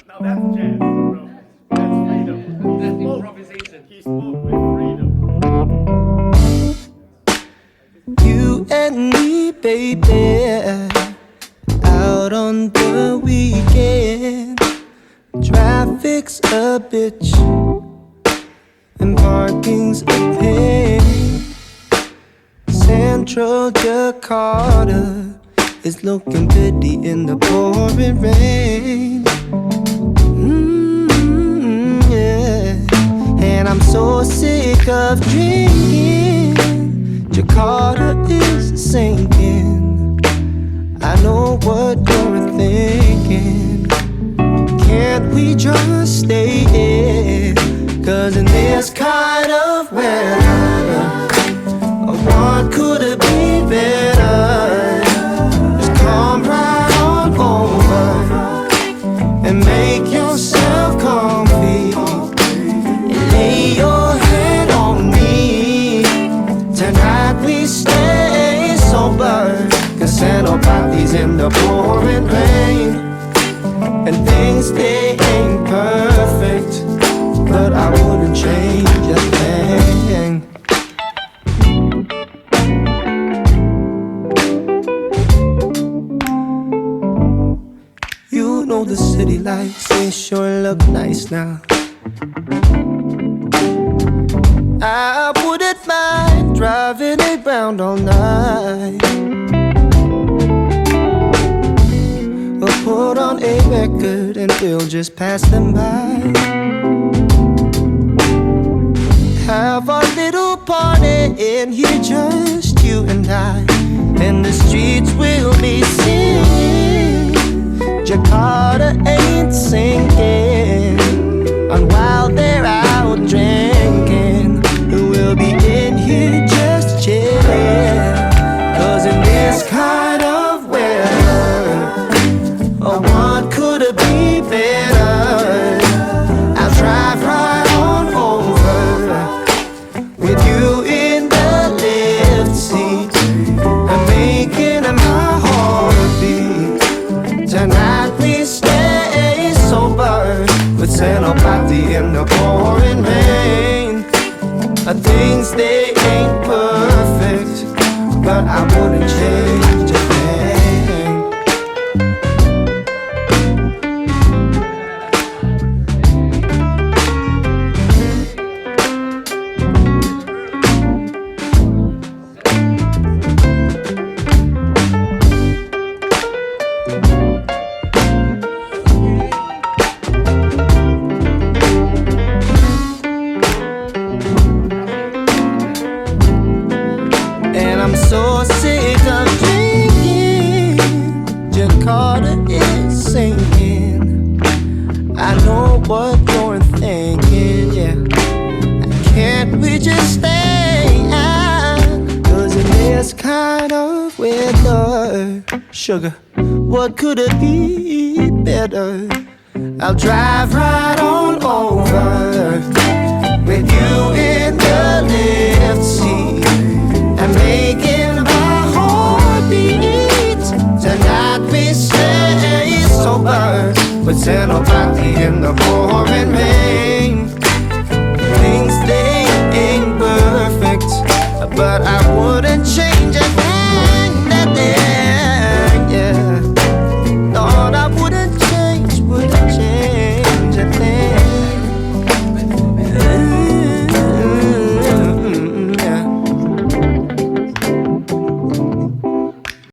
Now that's jazz, bro. That's freedom. That's improvisation. He spoke with freedom. You and me, baby, out on the weekend. Traffic's a bitch and parking's a pain. Central Jakarta is looking pretty in the pouring rain. Yeah. And I'm so sick of drinking. Jakarta is sinking. I know what you're thinking. Can't we just stay here? 'Cause in this kind of weather, what could it be better? Just come right on over and make yourself comfy and lay your head on me. Tonight we stay sober, 'cause senopati's in the pouring rain. And things, they ain't perfect, but I wouldn't change a thing. You know the city lights, they sure look nice now. I wouldn't mind driving around all night. We'll put on a record and we'll just pass them by. Have a little party in here, just you and I, and the streets will be singing. Jakarta ain't sinking, and while they're out drinking, we'll be in here just chilling. 'Cause in this kind of weather, oh, what could it be better? I'll drive right on over with you in the lift seat and making my heart beat. Tonight we stay sober with senopati in the pouring rain. Things, they ain't perfect, but I wouldn't change a thing. And I'm so sick of drinking. Jakarta is sinking. I know what you're thinking, yeah. Can't we just stay out? 'Cause in this kind of weather, sugar, what could it be better? I'll drive right on over with you in the lift seat and making my heart beat. Tonight we stay sober with senopati in the pouring rain. Things, they ain't perfect, but I wouldn't change